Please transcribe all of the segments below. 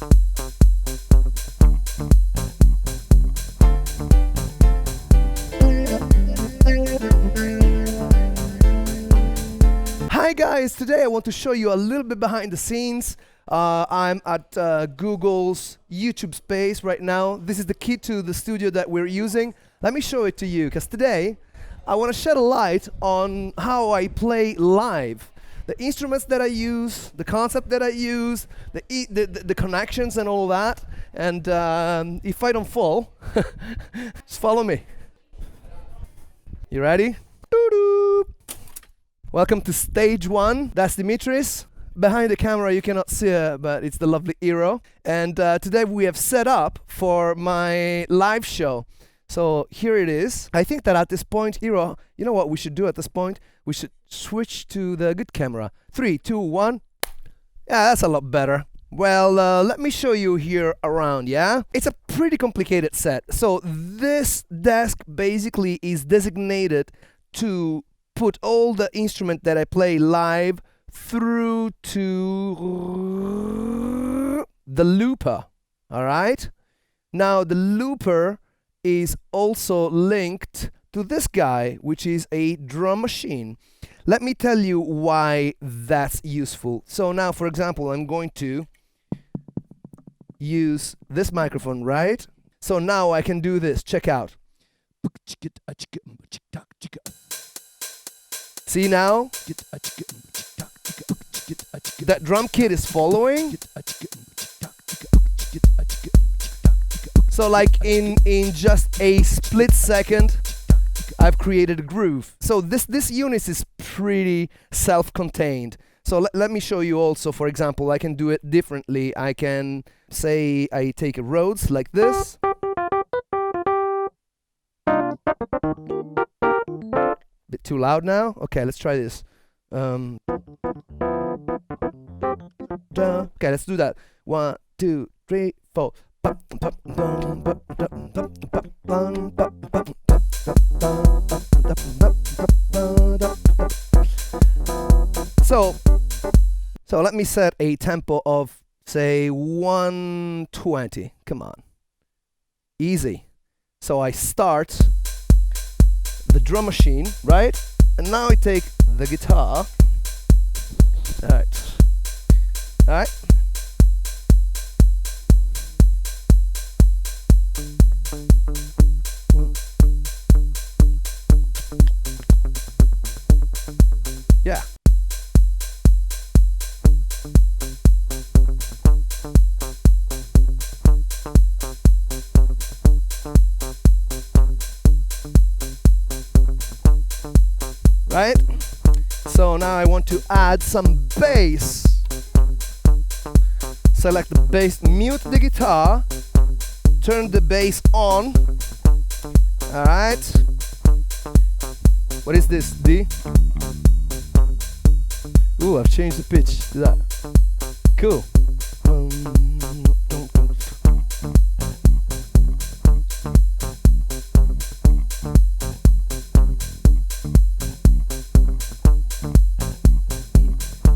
Hi guys, today I want to show you a little bit behind the scenes. I'm at Google's YouTube space right now. This is the key to the studio that we're using. Let me show it to you, because today I want to shed a light on how I play live. The instruments that I use, the concept that I use, the connections and all that. And if I don't fall, just follow me. You ready? Doo-doo. Welcome to stage one. That's Dimitris. Behind the camera you cannot see her, but it's the lovely Eero. And today we have set up for my live show. So here it is. I think that at this point, Eero, you know what we should do at this point? We should switch to the good camera. 3, 2, 1. Yeah, that's a lot better. Well, let me show you here around, yeah? It's a pretty complicated set. So this desk basically is designated to put all the instrument that I play live through to the looper, all right? Now the looper is also linked to this guy, which is a drum machine. Let me tell you why that's useful. So now, for example, I'm going to use this microphone, right? So now I can do this, check out. See now? That drum kit is following. So like in just a split second, I've created a groove. So this unit is pretty self-contained. So let me show you also, for example, I can do it differently. I can say I take a Rhodes like this. Bit too loud now? Okay, let's try this. Okay, let's do that. 1, 2, 3, 4. So let me set a tempo of, say, 120. Come on. Easy. So I start the drum machine, right? And now I take the guitar. Alright. Alright. Yeah. Right? So now I want to add some bass. Select the bass, mute the guitar, turn the bass on. Alright. What is this? D? Ooh, I've changed the pitch to that. Cool.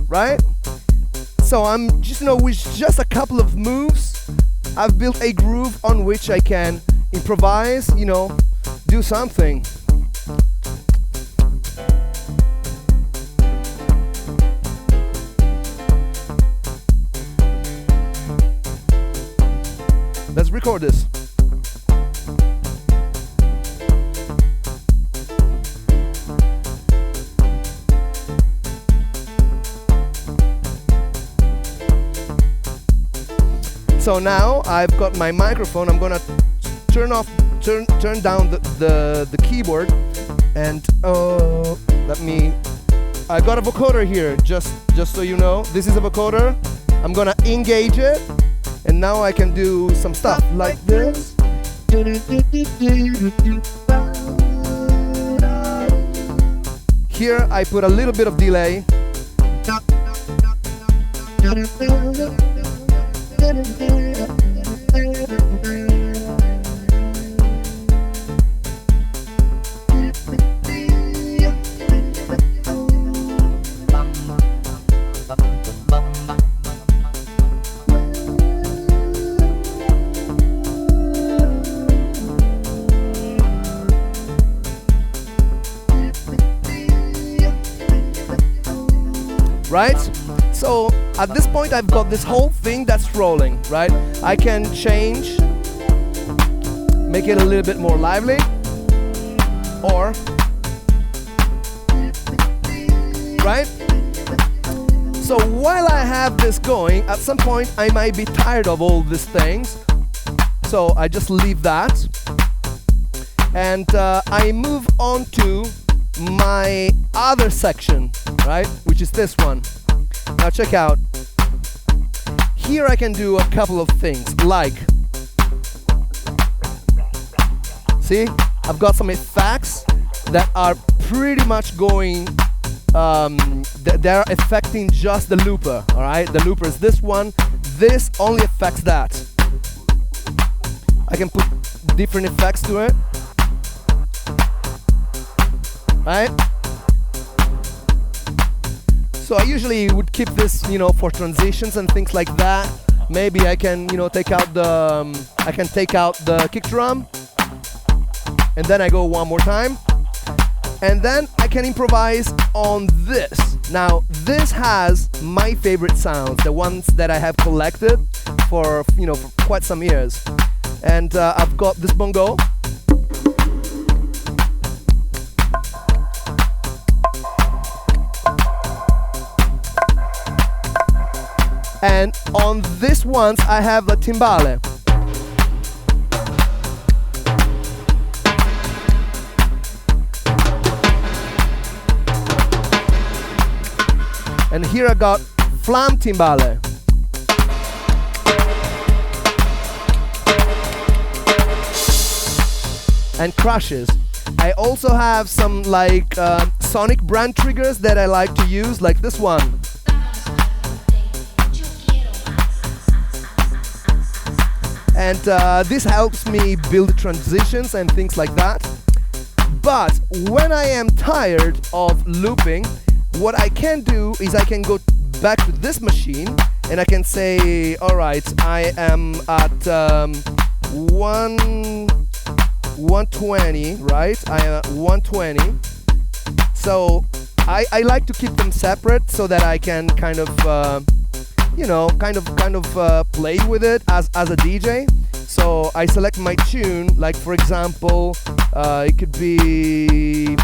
Right? So I'm just, with just a couple of moves, I've built a groove on which I can improvise, do something. Let's record this. So now I've got my microphone. I'm gonna turn down the keyboard, and I got a vocoder here. Just so you know, this is a vocoder. I'm gonna engage it, and now I can do some stuff like this. Here I put a little bit of delay. right? So at this point I've got this whole thing that's rolling, right? I can change, make it a little bit more lively, or, right? So while I have this going, at some point I might be tired of all these things, so I just leave that, and I move on to my other section, right, which is this one. Now check out, here I can do a couple of things, like, see, I've got some effects that are pretty much going, they're affecting just the looper, alright? The looper is this one, this only affects that. I can put different effects to it, right? So I usually would keep this, you know, for transitions and things like that. Maybe I can, you know, take out the kick drum, and then I go one more time, and then I can improvise on this. Now this has my favorite sounds, the ones that I have collected for, you know, for quite some years. And I've got this bongo, and on this ones I have a timbale. And here I got flam timbale. And crashes. I also have some like sonic brand triggers that I like to use, like this one. And this helps me build transitions and things like that. But when I am tired of looping, what I can do is I can go back to this machine and I can say, alright, I am at 120, right? I am at 120. So I like to keep them separate so that I can kind of, you know, kind of play with it as a DJ. So I select my tune, like for example, it could be,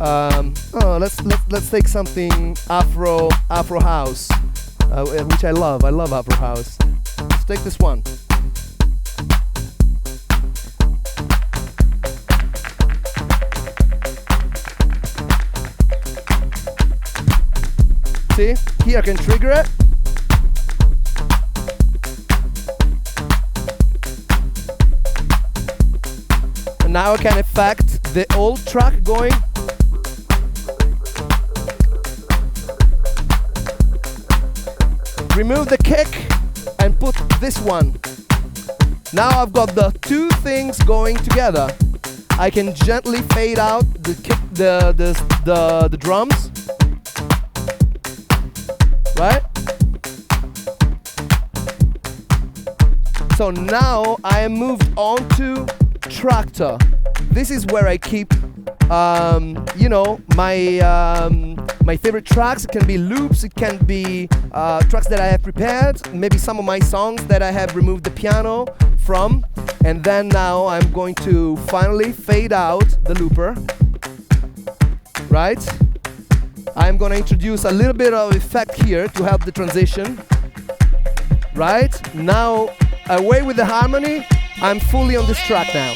let's take something Afro house, which I love. I love Afro house. Let's take this one. See, here I can trigger it. And now I can affect the old track going. Remove the kick and put this one. Now I've got the two things going together. I can gently fade out the kick, the drums, right? So now I am moved on to tractor. This is where I keep, you know, my favorite tracks. It can be loops, it can be tracks that I have prepared, maybe some of my songs that I have removed the piano from, and then now I'm going to finally fade out the looper, right? I'm going to introduce a little bit of effect here to help the transition, right? Now, away with the harmony, I'm fully on this track now.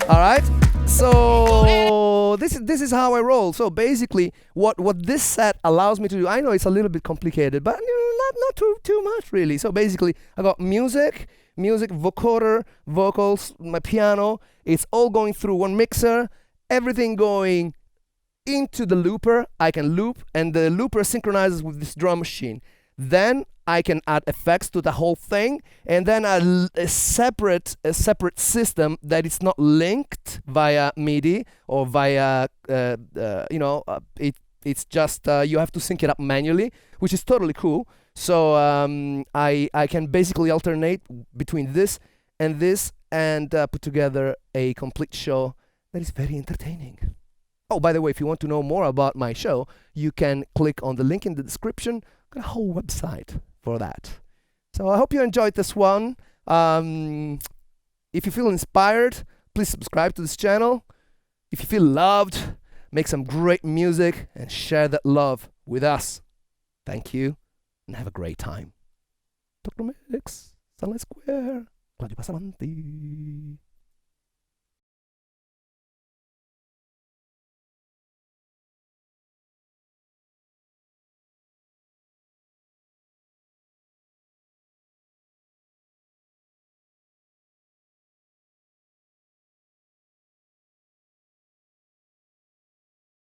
All right, so this is how I roll. So basically, what this set allows me to do, I know it's a little bit complicated, but not too much really. So basically, I got music, vocoder, vocals, my piano. It's all going through one mixer. Everything going into the looper. I can loop, and the looper synchronizes with this drum machine. Then I can add effects to the whole thing, and then a separate system that is not linked via MIDI or via you know, it's just you have to sync it up manually, which is totally cool. So I can basically alternate between this and put together a complete show that is very entertaining. Oh, by the way, if you want to know more about my show, you can click on the link in the description. I've got a whole website for that. So I hope you enjoyed this one. If you feel inspired, please subscribe to this channel. If you feel loved, make some great music and share that love with us. Thank you and have a great time. Dr. Mix, Sunlightsquare, Claudio Passavanti.